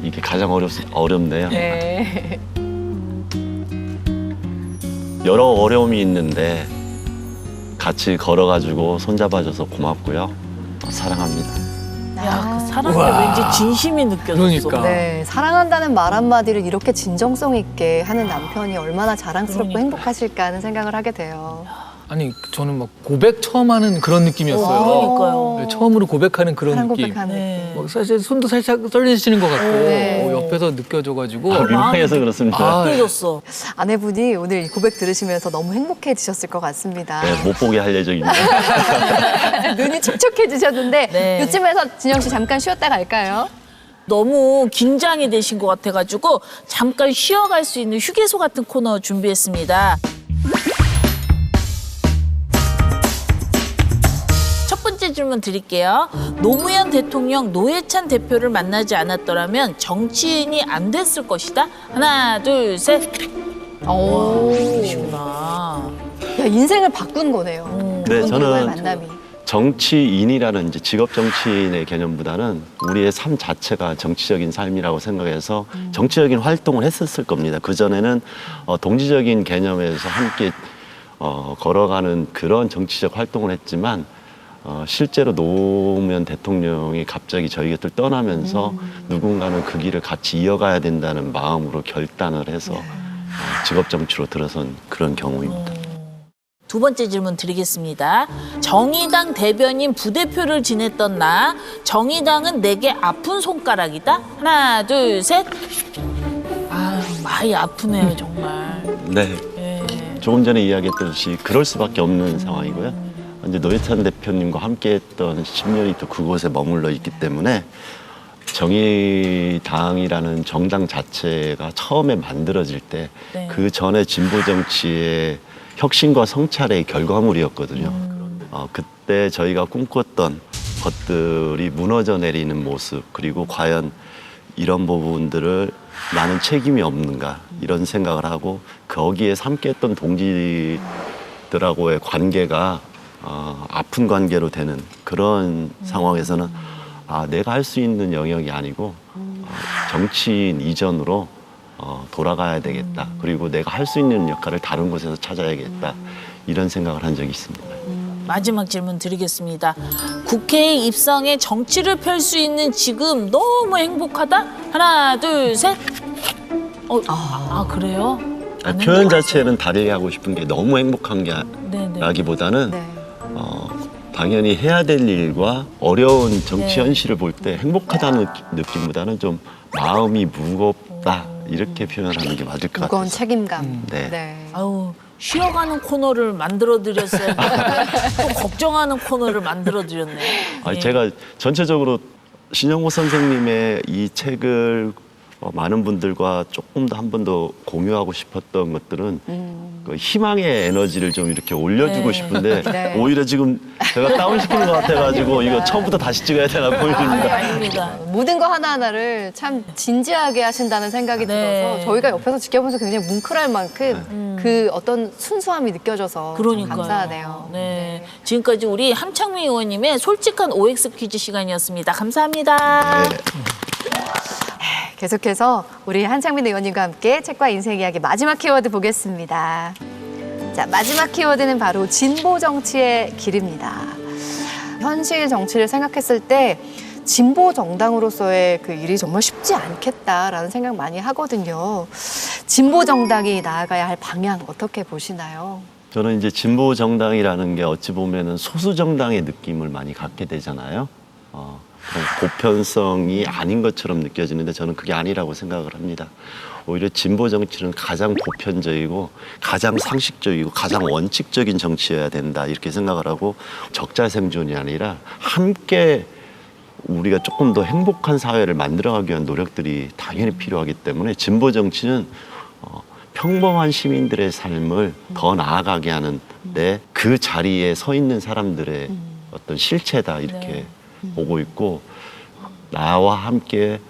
이게 가장 어렵네요. 네. 여러 어려움이 있는데 같이 걸어가지고 손잡아줘서 고맙고요. 사랑합니다. 야, 그 사랑에 우와. 왠지 진심이 느껴졌어. 그러니까. 네, 사랑한다는 말 한마디를 이렇게 진정성 있게 하는 남편이 얼마나 자랑스럽고 그러니까. 행복하실까 하는 생각을 하게 돼요. 아니 저는 막 고백 처음 하는 그런 느낌이었어요. 그러니까요. 네, 처음으로 고백하는 그런 사랑 느낌. 고백하는 네. 느낌. 뭐 사실 손도 살짝 떨리시는 것 같고 네. 옆에서 느껴져가지고 민망해서 그렇습니다. 아, 느껴졌어. 아내분이 오늘 이 고백 들으시면서 너무 행복해지셨을 것 같습니다. 네, 못 보게 할 예정입니다. 눈이 촉촉해지셨는데 네. 이쯤에서 진영 씨 잠깐 쉬었다 갈까요? 너무 긴장이 되신 것 같아가지고 잠깐 쉬어갈 수 있는 휴게소 같은 코너 준비했습니다. 첫 번째 질문 드릴게요. 노무현 대통령 노회찬 대표를 만나지 않았더라면 정치인이 안 됐을 것이다. 하나, 둘, 셋. 오. 그러시구나. 야, 인생을 바꾼 거네요. 네, 그분과의 저는 만남이. 정치인이라는 이제 직업 정치인의 개념보다는 우리의 삶 자체가 정치적인 삶이라고 생각해서 정치적인 활동을 했었을 겁니다. 그전에는 동지적인 개념에서 함께 걸어가는 그런 정치적 활동을 했지만 실제로 노무현 대통령이 갑자기 저희 곁을 떠나면서 누군가는 그 길을 같이 이어가야 된다는 마음으로 결단을 해서 직업 정치로 들어선 그런 경우입니다. 두 번째 질문 드리겠습니다. 정의당 대변인 부대표를 지냈던 나, 정의당은 내게 아픈 손가락이다. 하나, 둘, 셋. 아, 많이 아프네요, 정말. 네. 예. 조금 전에 이야기했듯이 그럴 수밖에 없는 상황이고요. 이제 노회찬 대표님과 함께했던 10년이 또 그곳에 머물러 있기 때문에 정의당이라는 정당 자체가 처음에 만들어질 때 그 전에 진보 정치의 혁신과 성찰의 결과물이었거든요. 그때 저희가 꿈꿨던 것들이 무너져 내리는 모습, 그리고 과연 이런 부분들을 나는 책임이 없는가 이런 생각을 하고 거기에 함께했던 동지들하고의 관계가 아픈 관계로 되는 그런 상황에서는 내가 할 수 있는 영역이 아니고 정치인 이전으로 돌아가야 되겠다. 그리고 내가 할 수 있는 역할을 다른 곳에서 찾아야겠다. 이런 생각을 한 적이 있습니다. 마지막 질문 드리겠습니다. 국회에 입성해 정치를 펼 수 있는 지금 너무 행복하다? 하나, 둘, 셋. 그래요? 표현 자체는 다르게 하고 싶은 게 너무 행복한 게 네네. 라기보다는 네. 당연히 해야 될 일과 어려운 정치 현실을 볼 때 행복하다는 느낌보다는 좀 마음이 무겁다 이렇게 표현하는 게 맞을 것 무거운 같아요. 책임감. 네. 아우, 쉬어가는 코너를 만들어드렸어요. 또 걱정하는 코너를 만들어드렸네. 예. 제가 전체적으로 신영호 선생님의 이 책을 많은 분들과 조금 더 한 번 더 공유하고 싶었던 것들은 그 희망의 에너지를 좀 이렇게 올려주고 네. 싶은데 네. 오히려 지금 제가 다운시키는 것 같아가지고 이거 처음부터 다시 찍어야 되나 보입니다. 아닙니다. 모든 거 하나하나를 참 진지하게 하신다는 생각이 네. 들어서 저희가 옆에서 지켜보면서 굉장히 뭉클할 만큼 그 어떤 순수함이 느껴져서 참 그러니까요. 감사하네요. 네. 지금까지 우리 함창미 의원님의 솔직한 OX 퀴즈 시간이었습니다. 감사합니다. 네. 계속해서 우리 한창민 의원님과 함께 책과 인생 이야기 마지막 키워드 보겠습니다. 자, 마지막 키워드는 바로 진보 정치의 길입니다. 현실 정치를 생각했을 때 진보 정당으로서의 그 일이 정말 쉽지 않겠다라는 생각 많이 하거든요. 진보 정당이 나아가야 할 방향 어떻게 보시나요? 저는 이제 진보 정당이라는 게 어찌 보면은 소수 정당의 느낌을 많이 갖게 되잖아요. 그런 보편성이 아닌 것처럼 느껴지는데 저는 그게 아니라고 생각을 합니다. 오히려 진보 정치는 가장 보편적이고 가장 상식적이고 가장 원칙적인 정치여야 된다 이렇게 생각을 하고 적자 생존이 아니라 함께 우리가 조금 더 행복한 사회를 만들어가기 위한 노력들이 당연히 필요하기 때문에 진보 정치는 평범한 시민들의 삶을 더 나아가게 하는데 그 자리에 서 있는 사람들의 어떤 실체다 이렇게 보고 있고 나와 함께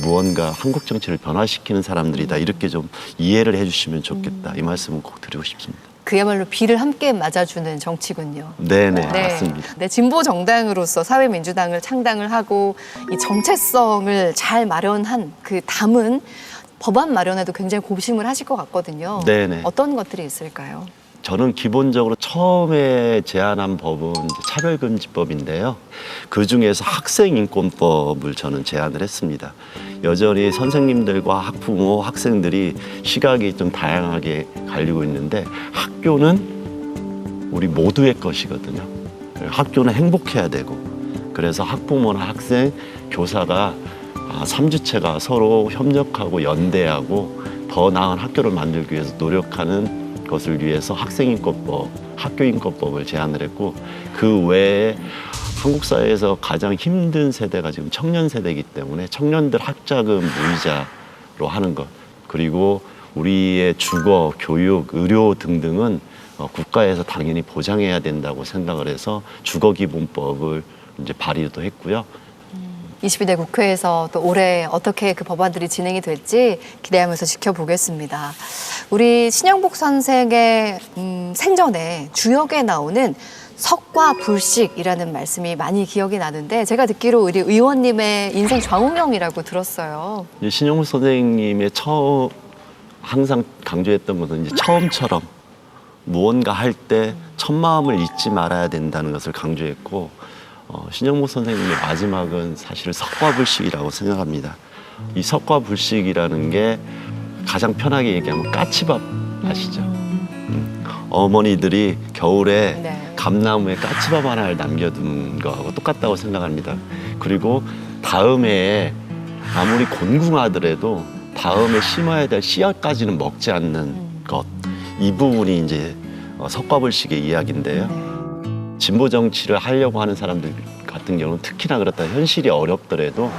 무언가 한국 정치를 변화시키는 사람들이다 이렇게 좀 이해를 해주시면 좋겠다 이 말씀을 꼭 드리고 싶습니다. 그야말로 비를 함께 맞아주는 정치군요. 네네 맞습니다. 네, 진보 정당으로서 사회민주당을 창당을 하고 이 정체성을 잘 마련한 그 담은 법안 마련에도 굉장히 고심을 하실 것 같거든요. 네네. 어떤 것들이 있을까요? 저는 기본적으로 처음에 제안한 법은 이제 차별금지법인데요. 그중에서 학생인권법을 저는 제안을 했습니다. 여전히 선생님들과 학부모, 학생들이 시각이 좀 다양하게 갈리고 있는데 학교는 우리 모두의 것이거든요. 학교는 행복해야 되고 그래서 학부모나 학생, 교사가 3주체가 서로 협력하고 연대하고 더 나은 학교를 만들기 위해서 노력하는 것을 위해서 학생인권법, 학교인권법을 제안을 했고 그 외에 한국 사회에서 가장 힘든 세대가 지금 청년 세대이기 때문에 청년들 학자금 무이자로 하는 것 그리고 우리의 주거, 교육, 의료 등등은 국가에서 당연히 보장해야 된다고 생각을 해서 주거기본법을 이제 발의도 했고요. 22대 국회에서 또 올해 어떻게 그 법안들이 진행이 될지 기대하면서 지켜보겠습니다. 우리 신영복 선생의 생전에 주역에 나오는 석과 불식이라는 말씀이 많이 기억이 나는데 제가 듣기로 우리 의원님의 인생 좌우명이라고 들었어요. 신영복 선생님의 항상 강조했던 것은 이제 처음처럼 무언가 할 때 첫 마음을 잊지 말아야 된다는 것을 강조했고 신영복 선생님의 마지막은 사실 석과불식이라고 생각합니다. 이 석과불식이라는 게 가장 편하게 얘기하면 까치밥 아시죠? 어머니들이 겨울에 네. 감나무에 까치밥 하나를 남겨둔 거하고 똑같다고 생각합니다. 그리고 다음에 아무리 곤궁하더라도 다음에 심어야 될 씨앗까지는 먹지 않는 것. 이 부분이 이제 석과불식의 이야기인데요. 진보 정치를 하려고 하는 사람들 같은 경우는 특히나 그렇다. 현실이 어렵더라도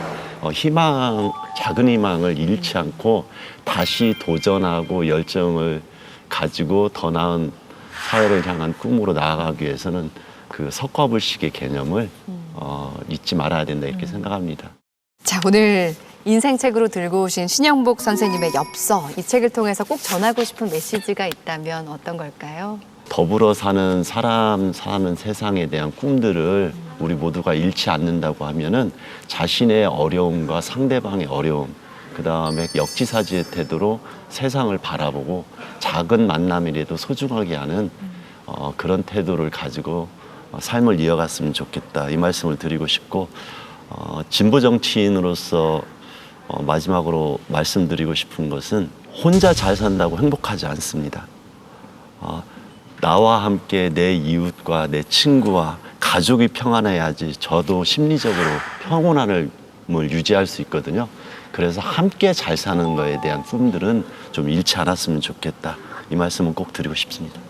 작은 희망을 잃지 않고 다시 도전하고 열정을 가지고 더 나은 사회를 향한 꿈으로 나아가기 위해서는 그 석과불식의 개념을 잊지 말아야 된다 이렇게 생각합니다. 자, 오늘 인생책으로 들고 오신 신영복 선생님의 엽서, 이 책을 통해서 꼭 전하고 싶은 메시지가 있다면 어떤 걸까요? 더불어 사는 사람 사는 세상에 대한 꿈들을 우리 모두가 잃지 않는다고 하면은 자신의 어려움과 상대방의 어려움, 그 다음에 역지사지의 태도로 세상을 바라보고 작은 만남이라도 소중하게 하는 그런 태도를 가지고 삶을 이어갔으면 좋겠다 이 말씀을 드리고 싶고 진보 정치인으로서 마지막으로 말씀드리고 싶은 것은 혼자 잘 산다고 행복하지 않습니다. 나와 함께 내 이웃과 내 친구와 가족이 평안해야지 저도 심리적으로 평온함을 유지할 수 있거든요. 그래서 함께 잘 사는 거에 대한 꿈들은 좀 잃지 않았으면 좋겠다. 이 말씀은 꼭 드리고 싶습니다.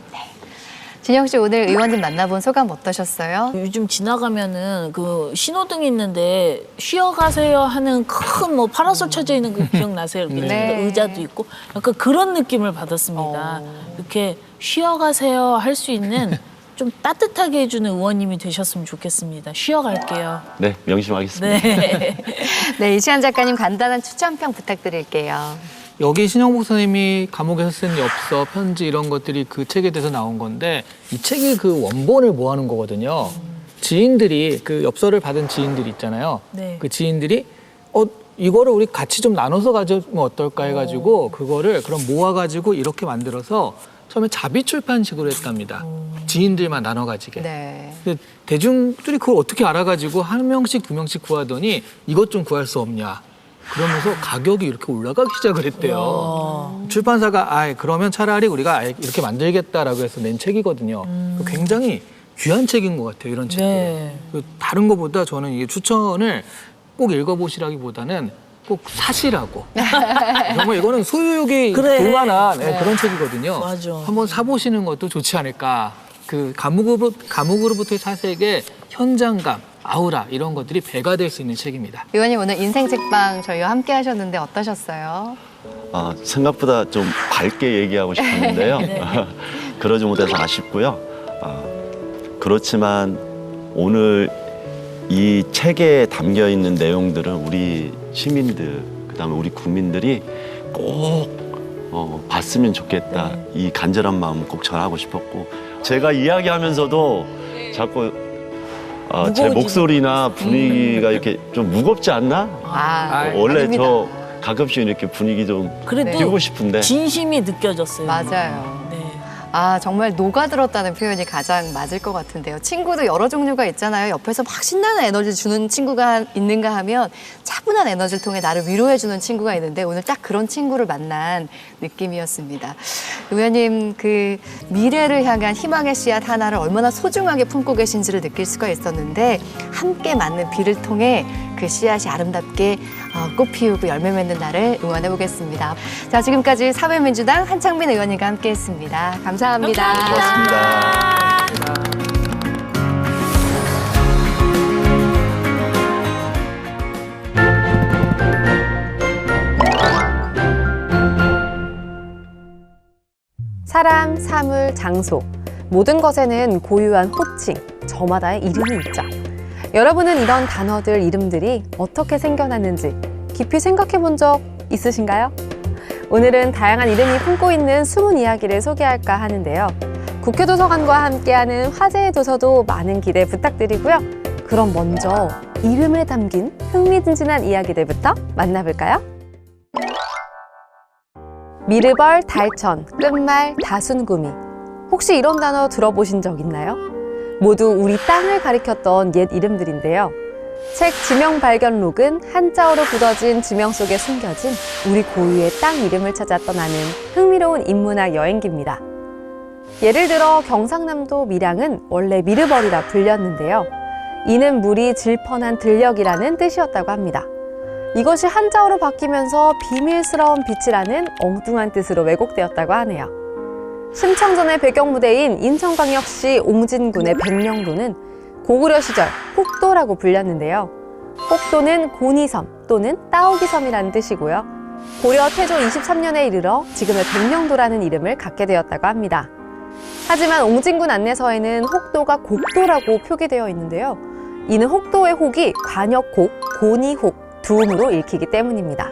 진영 씨 오늘 의원님 만나본 소감 어떠셨어요? 요즘 지나가면은 그 신호등 있는데 쉬어가세요 하는 큰 뭐 파라솔 쳐져 있는 거 기억나세요? 이렇게 네. 의자도 있고 약간 그런 느낌을 받았습니다. 이렇게 쉬어가세요 할 수 있는 좀 따뜻하게 해주는 의원님이 되셨으면 좋겠습니다. 쉬어갈게요. 네, 명심하겠습니다. 네. 네, 이시안 작가님 간단한 추천평 부탁드릴게요. 여기 신영복 선생님이 감옥에서 쓴 엽서, 편지 이런 것들이 그 책에 대해서 나온 건데 이 책이 그 원본을 모아놓은 거거든요. 지인들이 그 엽서를 받은 지인들이 있잖아요. 네. 그 지인들이 이거를 우리 같이 좀 나눠서 가지면 어떨까 해가지고 그거를 그럼 모아가지고 이렇게 만들어서 처음에 자비 출판식으로 했답니다. 지인들만 나눠 가지게. 네. 근데 대중들이 그걸 어떻게 알아가지고 한 명씩 두 명씩 구하더니 이것 좀 구할 수 없냐. 그러면서 가격이 이렇게 올라가기 시작을 했대요. 출판사가 그러면 차라리 우리가 이렇게 만들겠다라고 해서 낸 책이거든요. 굉장히 귀한 책인 것 같아요, 이런 책들. 네. 다른 것보다 저는 이게 추천을 꼭 읽어보시라기보다는 꼭 사시라고. 정말 이거는 소유욕이 그래. 볼만한 그런 책이거든요. 맞아. 한번 사보시는 것도 좋지 않을까. 그 감옥으로부터의 사색의 현장감, 아우라 이런 것들이 배가 될 수 있는 책입니다. 의원님 오늘 인생 책방 저희와 함께 하셨는데 어떠셨어요? 생각보다 좀 밝게 얘기하고 싶었는데요. 그러지 못해서 아쉽고요. 그렇지만 오늘 이 책에 담겨 있는 내용들은 우리 시민들, 그다음에 우리 국민들이 꼭 봤으면 좋겠다. 이 간절한 마음을 꼭 전하고 싶었고 제가 이야기하면서도 자꾸 제 목소리나 분위기가 이렇게 좀 무겁지 않나? 원래 아닙니다. 저 가끔씩 이렇게 분위기 좀 그래도 띄우고 싶은데 진심이 느껴졌어요. 맞아요. 네. 아, 정말 녹아들었다는 표현이 가장 맞을 것 같은데요. 친구도 여러 종류가 있잖아요. 옆에서 막 신나는 에너지 주는 친구가 있는가 하면 차분한 에너지를 통해 나를 위로해주는 친구가 있는데 오늘 딱 그런 친구를 만난 느낌이었습니다. 의원님, 그 미래를 향한 희망의 씨앗 하나를 얼마나 소중하게 품고 계신지를 느낄 수가 있었는데 함께 맞는 비를 통해 그 씨앗이 아름답게 꽃 피우고 열매 맺는 날을 응원해 보겠습니다. 자, 지금까지 사회민주당 한창민 의원님과 함께했습니다. 감사합니다. 고맙습니다. 사람, 사물, 장소 모든 것에는 고유한 호칭, 저마다의 이름이 있죠. 여러분은 이런 단어들, 이름들이 어떻게 생겨났는지 깊이 생각해 본 적 있으신가요? 오늘은 다양한 이름이 품고 있는 숨은 이야기를 소개할까 하는데요. 국회도서관과 함께하는 화제의 도서도 많은 기대 부탁드리고요. 그럼 먼저 이름에 담긴 흥미진진한 이야기들부터 만나볼까요? 미르벌, 달천, 끝말, 다순구미. 혹시 이런 단어 들어보신 적 있나요? 모두 우리 땅을 가리켰던 옛 이름들인데요. 책 지명발견록은 한자어로 굳어진 지명 속에 숨겨진 우리 고유의 땅 이름을 찾아 떠나는 흥미로운 인문학 여행기입니다. 예를 들어 경상남도 밀양은 원래 미르벌이라 불렸는데요. 이는 물이 질펀한 들녘이라는 뜻이었다고 합니다. 이것이 한자어로 바뀌면서 비밀스러운 빛이라는 엉뚱한 뜻으로 왜곡되었다고 하네요. 심청전의 배경무대인 인천광역시 옹진군의 백령도는 고구려 시절 혹도라고 불렸는데요. 혹도는 고니섬 또는 따오기섬이라는 뜻이고요. 고려 태조 23년에 이르러 지금의 백령도라는 이름을 갖게 되었다고 합니다. 하지만 옹진군 안내서에는 혹도가 곡도라고 표기되어 있는데요. 이는 혹도의 혹이 관역혹, 고니혹, 두음으로 읽히기 때문입니다.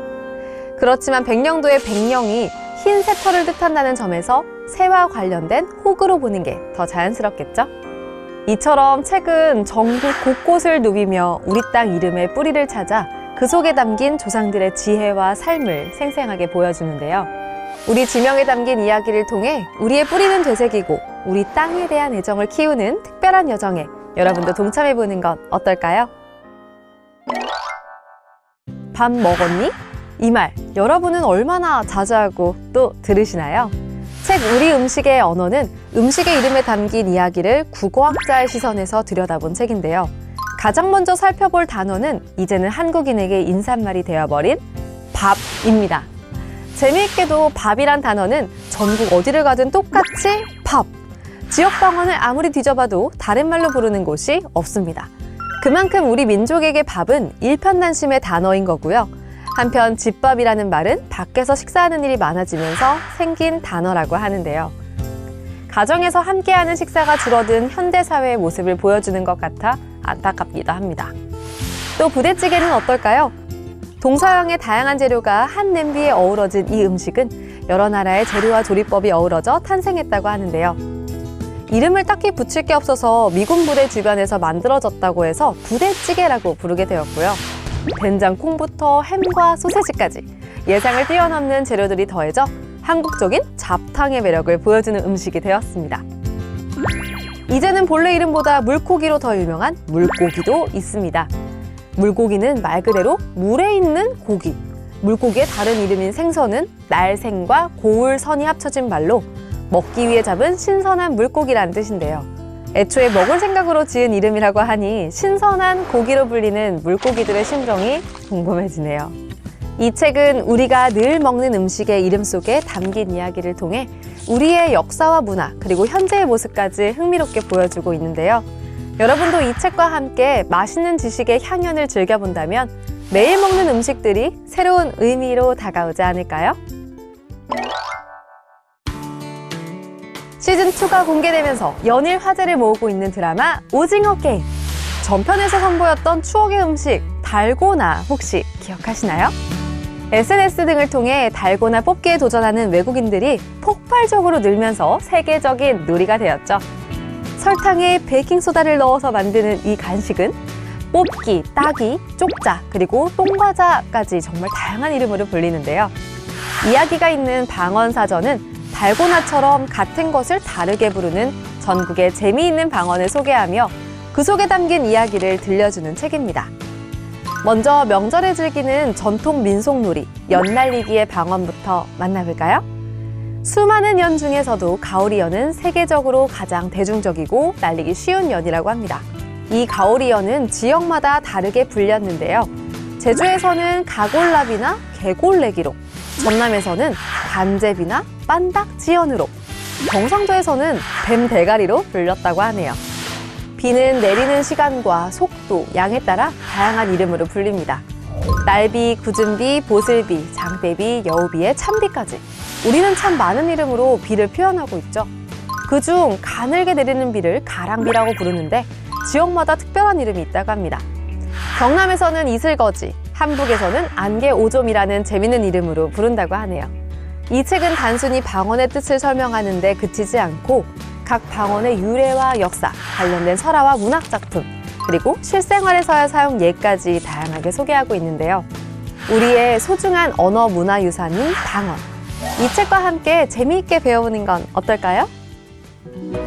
그렇지만 백령도의 백령이 흰 새털을 뜻한다는 점에서 새와 관련된 혹으로 보는 게 더 자연스럽겠죠? 이처럼 책은 전국 곳곳을 누비며 우리 땅 이름의 뿌리를 찾아 그 속에 담긴 조상들의 지혜와 삶을 생생하게 보여주는데요. 우리 지명에 담긴 이야기를 통해 우리의 뿌리는 되새기고 우리 땅에 대한 애정을 키우는 특별한 여정에 여러분도 동참해보는 건 어떨까요? 밥 먹었니? 이 말 여러분은 얼마나 자주 하고 또 들으시나요? 책 우리 음식의 언어는 음식의 이름에 담긴 이야기를 국어학자의 시선에서 들여다본 책인데요. 가장 먼저 살펴볼 단어는 이제는 한국인에게 인사말이 되어버린 밥입니다. 재미있게도 밥이란 단어는 전국 어디를 가든 똑같이 밥. 지역 방언을 아무리 뒤져봐도 다른 말로 부르는 곳이 없습니다. 그만큼 우리 민족에게 밥은 일편단심의 단어인 거고요. 한편 집밥이라는 말은 밖에서 식사하는 일이 많아지면서 생긴 단어라고 하는데요. 가정에서 함께하는 식사가 줄어든 현대사회의 모습을 보여주는 것 같아 안타깝기도 합니다. 또 부대찌개는 어떨까요? 동서양의 다양한 재료가 한 냄비에 어우러진 이 음식은 여러 나라의 재료와 조리법이 어우러져 탄생했다고 하는데요. 이름을 딱히 붙일 게 없어서 미군 부대 주변에서 만들어졌다고 해서 부대찌개라고 부르게 되었고요. 된장콩부터 햄과 소세지까지 예상을 뛰어넘는 재료들이 더해져 한국적인 잡탕의 매력을 보여주는 음식이 되었습니다. 이제는 본래 이름보다 물고기로 더 유명한 물고기도 있습니다. 물고기는 말 그대로 물에 있는 고기. 물고기의 다른 이름인 생선은 날생과 고울선이 합쳐진 말로 먹기 위해 잡은 신선한 물고기라는 뜻인데요. 애초에 먹을 생각으로 지은 이름이라고 하니 신선한 고기로 불리는 물고기들의 심정이 궁금해지네요. 이 책은 우리가 늘 먹는 음식의 이름 속에 담긴 이야기를 통해 우리의 역사와 문화 그리고 현재의 모습까지 흥미롭게 보여주고 있는데요. 여러분도 이 책과 함께 맛있는 지식의 향연을 즐겨본다면 매일 먹는 음식들이 새로운 의미로 다가오지 않을까요? 시즌2가 공개되면서 연일 화제를 모으고 있는 드라마 오징어 게임. 전편에서 선보였던 추억의 음식 달고나 혹시 기억하시나요? SNS 등을 통해 달고나 뽑기에 도전하는 외국인들이 폭발적으로 늘면서 세계적인 놀이가 되었죠. 설탕에 베이킹소다를 넣어서 만드는 이 간식은 뽑기, 따기, 쪽자, 그리고 똥과자까지 정말 다양한 이름으로 불리는데요. 이야기가 있는 방언사전은 달고나처럼 같은 것을 다르게 부르는 전국의 재미있는 방언을 소개하며 그 속에 담긴 이야기를 들려주는 책입니다. 먼저 명절에 즐기는 전통 민속놀이, 연날리기의 방언부터 만나볼까요? 수많은 연 중에서도 가오리 연은 세계적으로 가장 대중적이고 날리기 쉬운 연이라고 합니다. 이 가오리 연은 지역마다 다르게 불렸는데요. 제주에서는 가골라비나 개골내기로, 전남에서는 간제비나 빤닥지연으로, 경상도에서는 뱀대가리로 불렸다고 하네요. 비는 내리는 시간과 속도, 양에 따라 다양한 이름으로 불립니다. 날비, 구준비, 보슬비, 장대비, 여우비에 참비까지. 우리는 참 많은 이름으로 비를 표현하고 있죠. 그중 가늘게 내리는 비를 가랑비라고 부르는데 지역마다 특별한 이름이 있다고 합니다. 경남에서는 이슬거지, 한북에서는 안개오좀이라는 재밌는 이름으로 부른다고 하네요. 이 책은 단순히 방언의 뜻을 설명하는 데 그치지 않고 각 방언의 유래와 역사, 관련된 설화와 문학작품, 그리고 실생활에서의 사용 예까지 다양하게 소개하고 있는데요. 우리의 소중한 언어 문화 유산인 방언. 이 책과 함께 재미있게 배워보는 건 어떨까요?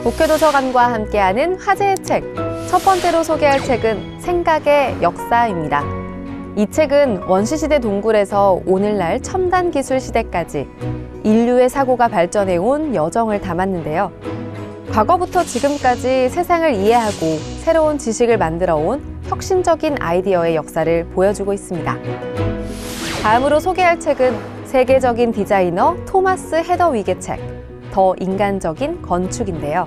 국회도서관과 함께하는 화제의 책. 첫 번째로 소개할 책은 생각의 역사입니다. 이 책은 원시시대 동굴에서 오늘날 첨단 기술 시대까지 인류의 사고가 발전해온 여정을 담았는데요. 과거부터 지금까지 세상을 이해하고 새로운 지식을 만들어온 혁신적인 아이디어의 역사를 보여주고 있습니다. 다음으로 소개할 책은 세계적인 디자이너 토마스 헤더윅의 책, 더 인간적인 건축인데요.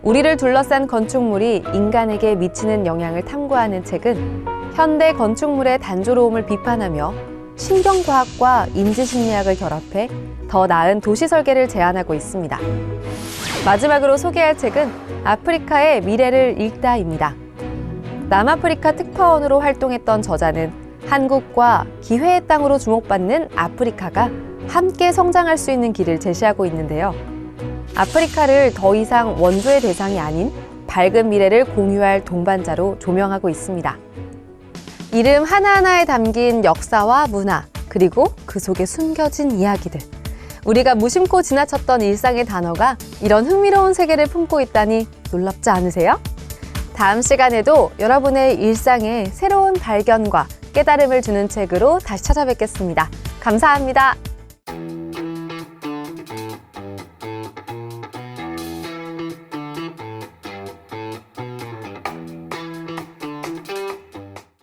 우리를 둘러싼 건축물이 인간에게 미치는 영향을 탐구하는 책은 현대 건축물의 단조로움을 비판하며 신경과학과 인지심리학을 결합해 더 나은 도시 설계를 제안하고 있습니다. 마지막으로 소개할 책은 아프리카의 미래를 읽다입니다. 남아프리카 특파원으로 활동했던 저자는 한국과 기회의 땅으로 주목받는 아프리카가 함께 성장할 수 있는 길을 제시하고 있는데요. 아프리카를 더 이상 원조의 대상이 아닌 밝은 미래를 공유할 동반자로 조명하고 있습니다. 이름 하나하나에 담긴 역사와 문화, 그리고 그 속에 숨겨진 이야기들. 우리가 무심코 지나쳤던 일상의 단어가 이런 흥미로운 세계를 품고 있다니 놀랍지 않으세요? 다음 시간에도 여러분의 일상에 새로운 발견과 깨달음을 주는 책으로 다시 찾아뵙겠습니다. 감사합니다.